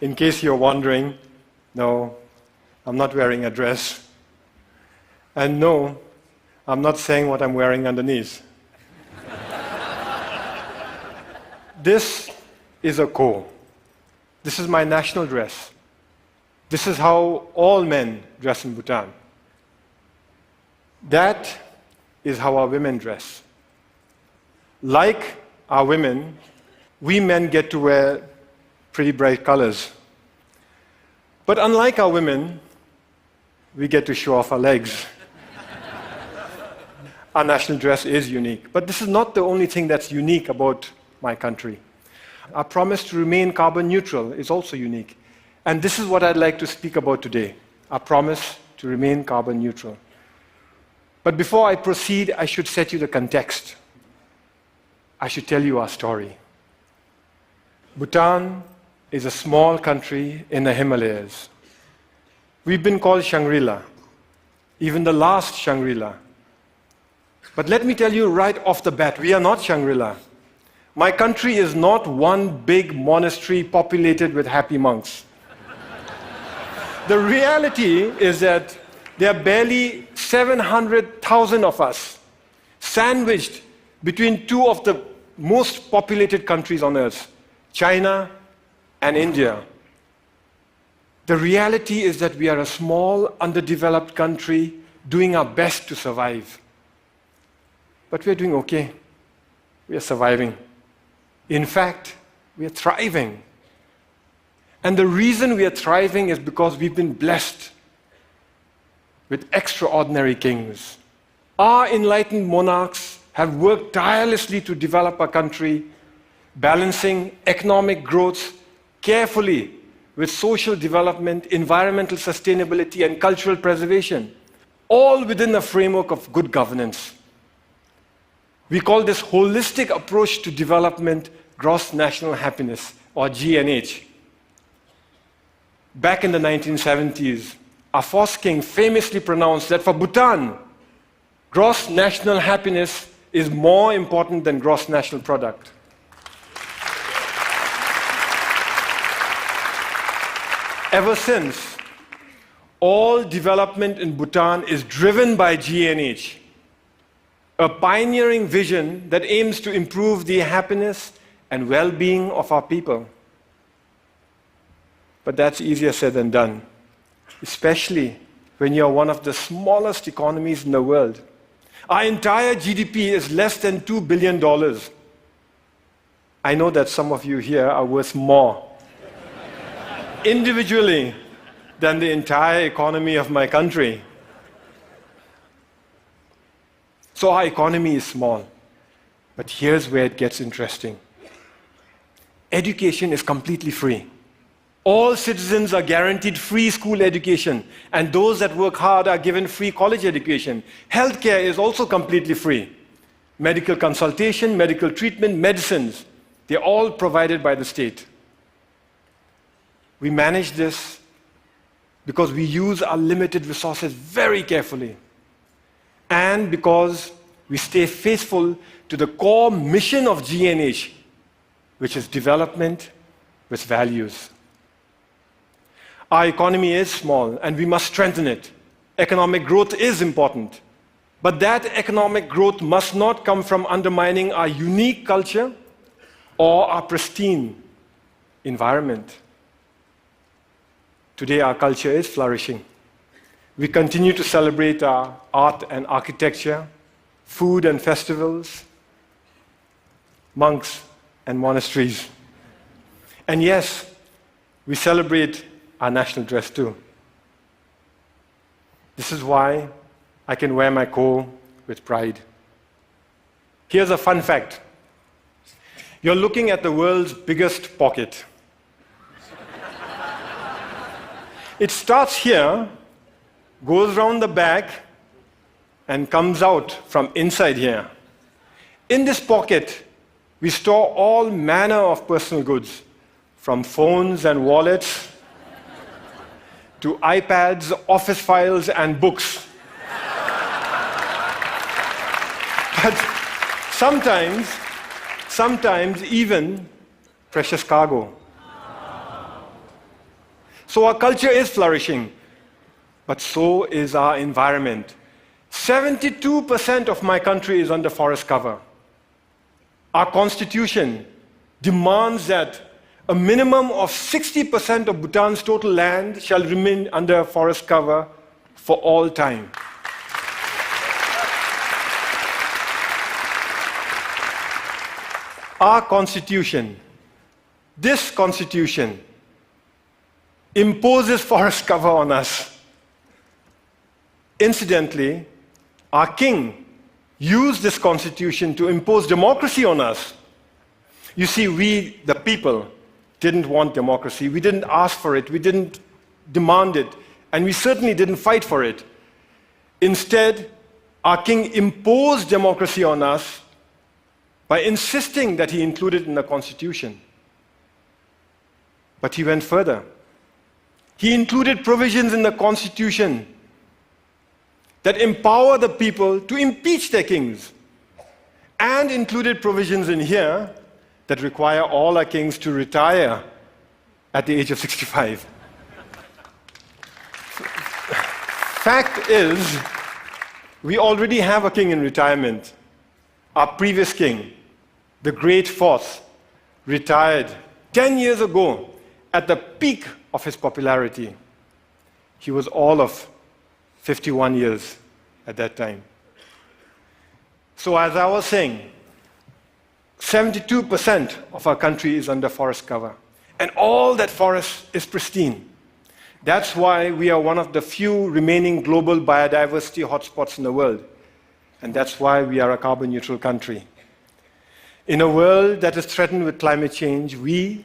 In case you're wondering, no, I'm not wearing a dress. And no, I'm not saying what I'm wearing underneath. This is a ko. This is my national dress. This is how all men dress in Bhutan. That is how our women dress. Like our women, we men get to wear pretty bright colors. But unlike our women, we get to show off our legs. Our national dress is unique. But this is not the only thing that's unique about my country. Our promise to remain carbon neutral is also unique. And this is what I'd like to speak about today, our promise to remain carbon neutral. But before I proceed, I should set you the context. I should tell you our story. Bhutan is a small country in the Himalayas. We've been called Shangri-La, even the last Shangri-La. But let me tell you right off the bat, we are not Shangri-La. My country is not one big monastery populated with happy monks. The reality is that there are barely 700,000 of us, sandwiched between two of the most populated countries on earth, China and India. The reality is that we are a small, underdeveloped country doing our best to survive. But we are doing okay. We are surviving. In fact, we are thriving. And the reason we are thriving is because we've been blessed with extraordinary kings. Our enlightened monarchs have worked tirelessly to develop our country, balancing economic growth carefully with social development, environmental sustainability, and cultural preservation, all within a framework of good governance. We call this holistic approach to development gross national happiness, or GNH. Back in the 1970s, our first king famously pronounced that for Bhutan, gross national happiness is more important than gross national product. Ever since, all development in Bhutan is driven by GNH, a pioneering vision that aims to improve the happiness and well-being of our people. But that's easier said than done, especially when you're one of the smallest economies in the world. Our entire GDP is less than $2 billion. I know that some of you here are worth more, individually, than the entire economy of my country. So our economy is small. But here's where it gets interesting. Education is completely free. All citizens are guaranteed free school education, and those that work hard are given free college education. Healthcare is also completely free. Medical consultation, medical treatment, medicines, they're all provided by the state. We manage this because we use our limited resources very carefully, and because we stay faithful to the core mission of GNH, which is development with values. Our economy is small, and we must strengthen it. Economic growth is important, but that economic growth must not come from undermining our unique culture or our pristine environment. Today, our culture is flourishing. We continue to celebrate our art and architecture, food and festivals, monks and monasteries. And yes, we celebrate our national dress too. This is why I can wear my ko with pride. Here's a fun fact. You're looking at the world's biggest pocket. It starts here, goes round the back, and comes out from inside here. In this pocket, we store all manner of personal goods, from phones and wallets to iPads, office files, and books. But sometimes, sometimes even precious cargo. So our culture is flourishing, but so is our environment. 72% of my country is under forest cover. Our constitution demands that a minimum of 60% of Bhutan's total land shall remain under forest cover for all time. Our constitution, this constitution, imposes forest cover on us. Incidentally, our king used this constitution to impose democracy on us. You see, we, the people, didn't want democracy. We didn't ask for it. We didn't demand it. And we certainly didn't fight for it. Instead, our king imposed democracy on us by insisting that he include it in the constitution. But he went further. He included provisions in the constitution that empower the people to impeach their kings, and included provisions in here that require all our kings to retire at the age of 65. Fact is, we already have a king in retirement. Our previous king, the Great Fourth, retired 10 years ago at the peak of his popularity. He was all of 51 years at that time. So as I was saying, 72% of our country is under forest cover. And all that forest is pristine. That's why we are one of the few remaining global biodiversity hotspots in the world. And that's why we are a carbon neutral country. In a world that is threatened with climate change, we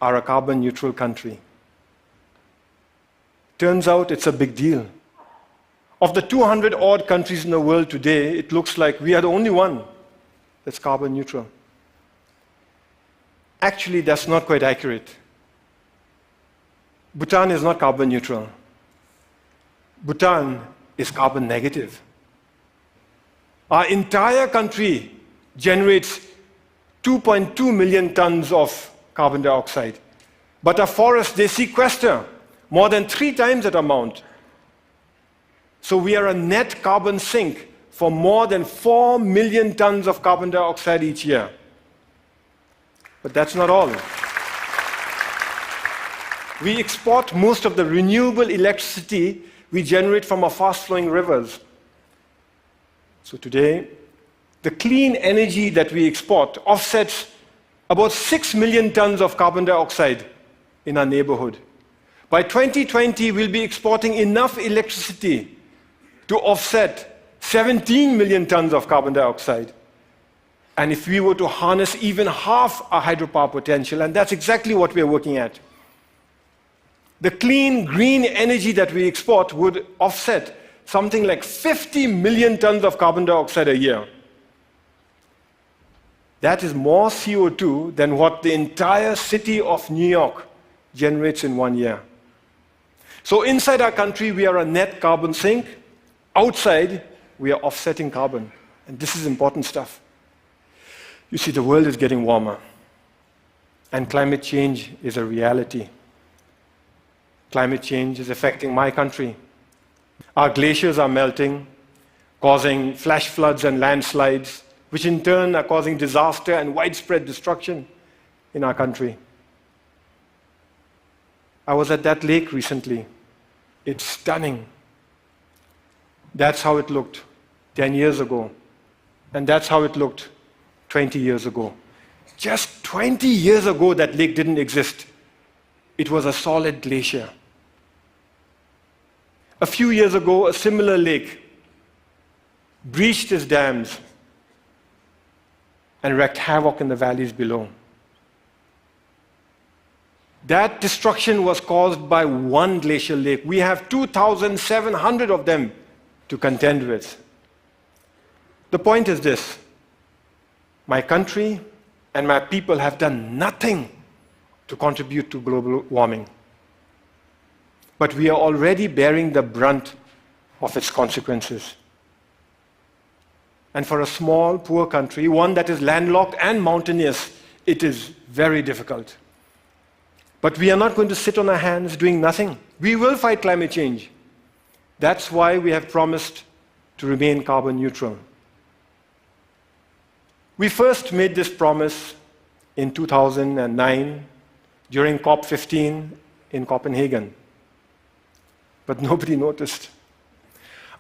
are a carbon neutral country. Turns out it's a big deal. Of the 200-odd countries in the world today, it looks like we are the only one that's carbon neutral. Actually, that's not quite accurate. Bhutan is not carbon neutral. Bhutan is carbon negative. Our entire country generates 2.2 million tons of carbon dioxide. But our forests, they sequester more than 3 times that amount. So we are a net carbon sink for more than 4 million tons of carbon dioxide each year. But that's not all. We export most of the renewable electricity we generate from our fast-flowing rivers. So today, the clean energy that we export offsets about 6 million tons of carbon dioxide in our neighborhood. By 2020, we'll be exporting enough electricity to offset 17 million tons of carbon dioxide. And if we were to harness even half our hydropower potential, and that's exactly what we're working at, the clean, green energy that we export would offset something like 50 million tons of carbon dioxide a year. That is more CO2 than what the entire city of New York generates in 1 year. So inside our country, we are a net carbon sink. Outside, we are offsetting carbon. And this is important stuff. You see, the world is getting warmer. And climate change is a reality. Climate change is affecting my country. Our glaciers are melting, causing flash floods and landslides, which in turn are causing disaster and widespread destruction in our country. I was at that lake recently. It's stunning. That's how it looked 10 years ago. And that's how it looked 20 years ago. Just 20 years ago, that lake didn't exist. It was a solid glacier. A few years ago, a similar lake breached its dams and wreaked havoc in the valleys below. That destruction was caused by one glacial lake. We have 2,700 of them to contend with. The point is this: my country and my people have done nothing to contribute to global warming. But we are already bearing the brunt of its consequences. And for a small, poor country, one that is landlocked and mountainous, it is very difficult. But we are not going to sit on our hands doing nothing. We will fight climate change. That's why we have promised to remain carbon neutral. We first made this promise in 2009 during COP15 in Copenhagen. But nobody noticed.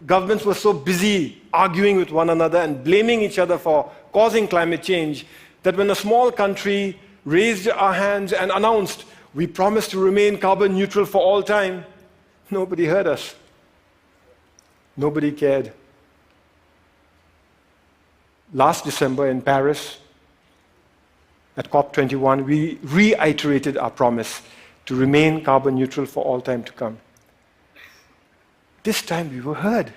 Governments were so busy arguing with one another and blaming each other for causing climate change that when a small country raised our hands and announced, we promise to remain carbon neutral for all time, nobody heard us. Nobody cared. Last December in Paris, at COP21, we reiterated our promise to remain carbon neutral for all time to come. This time we were heard.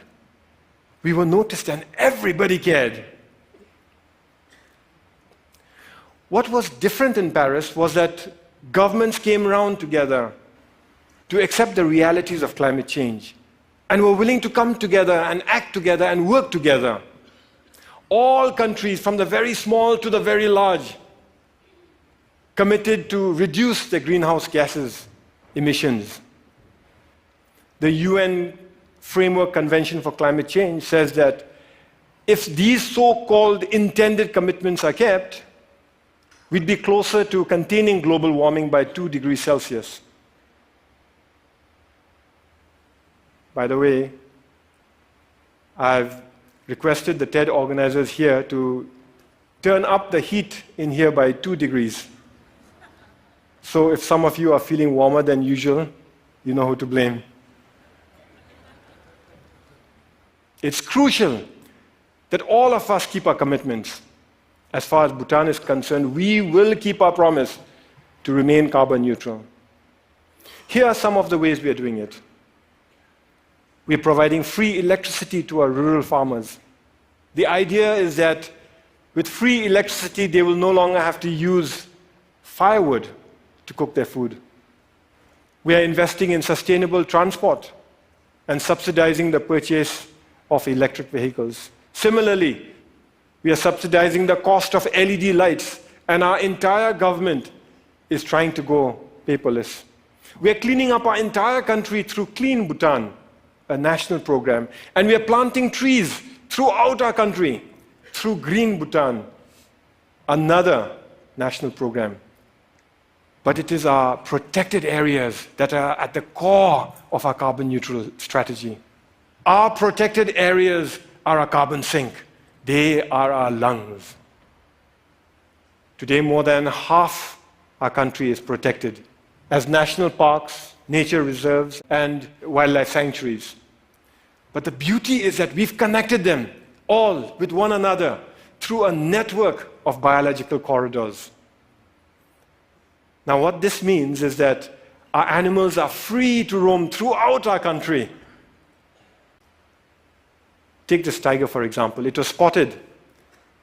We were noticed and everybody cared. What was different in Paris was that governments came around together to accept the realities of climate change and were willing to come together and act together and work together. All countries, from the very small to the very large, committed to reduce their greenhouse gases emissions. The UN Framework Convention for Climate Change says that if these so-called intended commitments are kept, we'd be closer to containing global warming by 2 degrees Celsius. By the way, I've requested the TED organizers here to turn up the heat in here by 2 degrees. So if some of you are feeling warmer than usual, you know who to blame. It's crucial that all of us keep our commitments. As far as Bhutan is concerned, we will keep our promise to remain carbon neutral. Here are some of the ways we are doing it. We are providing free electricity to our rural farmers. The idea is that with free electricity, they will no longer have to use firewood to cook their food. We are investing in sustainable transport and subsidizing the purchase of electric vehicles. Similarly, we are subsidizing the cost of LED lights, and our entire government is trying to go paperless. We are cleaning up our entire country through Clean Bhutan, a national program, and we are planting trees throughout our country through Green Bhutan, another national program. But it is our protected areas that are at the core of our carbon neutral strategy. Our protected areas are our carbon sink. They are our lungs. Today, more than half our country is protected as national parks, nature reserves, and wildlife sanctuaries. But the beauty is that we've connected them all with one another through a network of biological corridors. Now, what this means is that our animals are free to roam throughout our country. Take this tiger, for example. It was spotted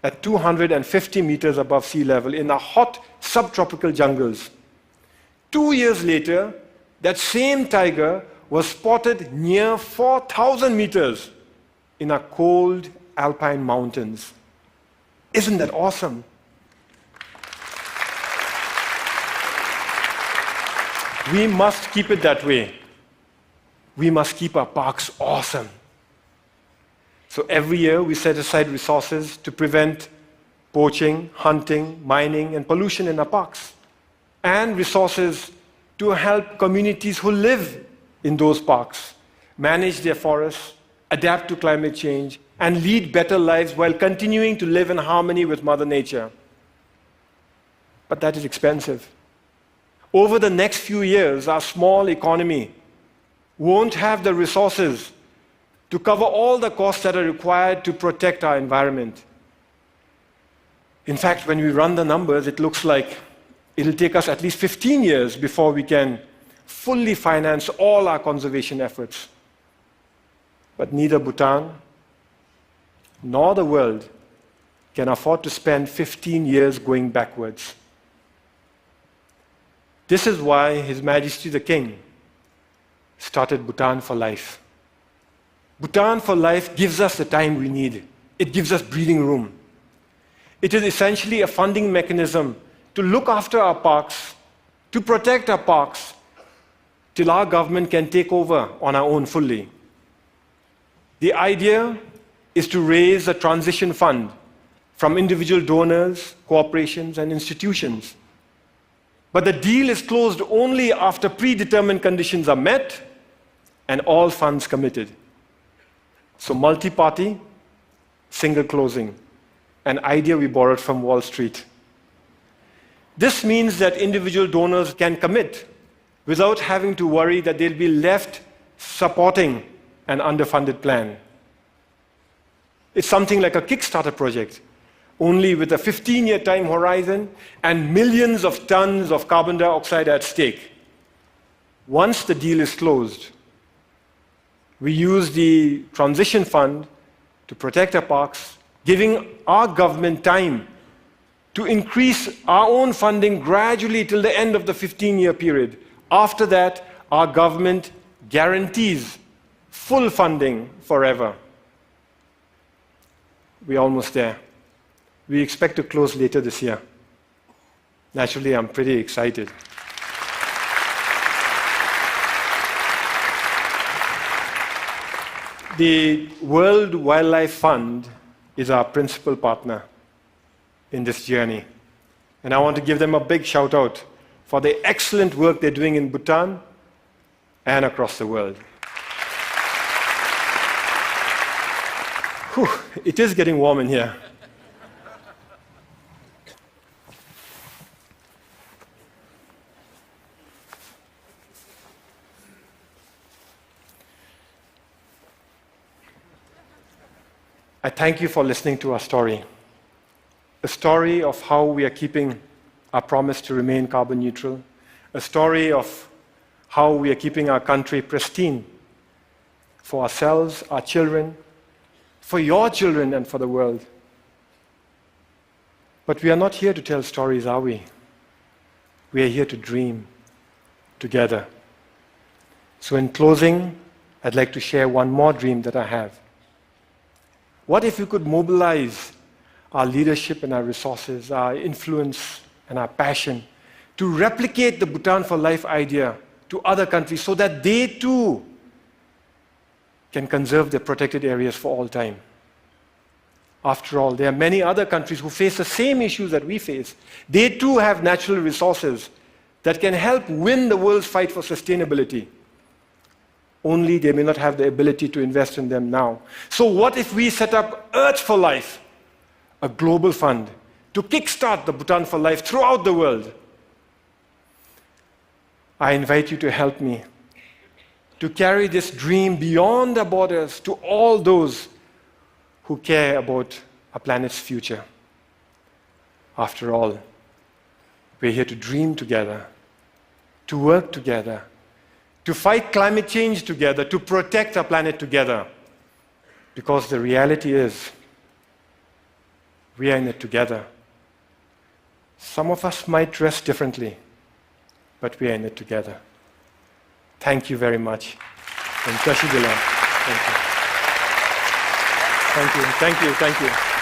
at 250 meters above sea level in the hot subtropical jungles. 2 years later, that same tiger was spotted near 4,000 meters in our cold alpine mountains. Isn't that awesome? We must keep it that way. We must keep our parks awesome. So every year we set aside resources to prevent poaching, hunting, mining, and pollution in our parks, and resources to help communities who live in those parks manage their forests, adapt to climate change, and lead better lives while continuing to live in harmony with Mother Nature. But that is expensive. Over the next few years, our small economy won't have the resources to cover all the costs that are required to protect our environment. In fact, when we run the numbers, it looks like it'll take us at least 15 years before we can fully finance all our conservation efforts. But neither Bhutan nor the world can afford to spend 15 years going backwards. This is why His Majesty the King started Bhutan for Life. Bhutan for Life gives us the time we need. It gives us breathing room. It is essentially a funding mechanism to look after our parks, to protect our parks till our government can take over on our own fully. The idea is to raise a transition fund from individual donors, corporations, and institutions. But the deal is closed only after predetermined conditions are met and all funds committed. So multi-party, single closing, an idea we borrowed from Wall Street. This means that individual donors can commit without having to worry that they'll be left supporting an underfunded plan. It's something like a Kickstarter project, only with a 15-year time horizon and millions of tons of carbon dioxide at stake. Once the deal is closed, we use the transition fund to protect our parks, giving our government time to increase our own funding gradually till the end of the 15-year period. After that, our government guarantees full funding forever. We're almost there. We expect to close later this year. Naturally, I'm pretty excited. The World Wildlife Fund is our principal partner in this journey. And I want to give them a big shout out for the excellent work they're doing in Bhutan and across the world. Whew, it is getting warm in here. I thank you for listening to our story. A story of how we are keeping our promise to remain carbon neutral. A story of how we are keeping our country pristine for ourselves, our children, for your children, and for the world. But we are not here to tell stories, are we? We are here to dream together. So in closing, I'd like to share one more dream that I have. What if we could mobilize our leadership and our resources, our influence and our passion to replicate the Bhutan for Life idea to other countries so that they too can conserve their protected areas for all time? After all, there are many other countries who face the same issues that we face. They too have natural resources that can help win the world's fight for sustainability. Only they may not have the ability to invest in them now. So what if we set up Earth for Life, a global fund, to kickstart the Bhutan for Life throughout the world? I invite you to help me to carry this dream beyond our borders to all those who care about our planet's future. After all, we're here to dream together, to work together, to fight climate change together, to protect our planet together. Because the reality is, we are in it together. Some of us might dress differently, but we are in it together. Thank you very much. And Thank you. Thank you. Thank you. Thank you.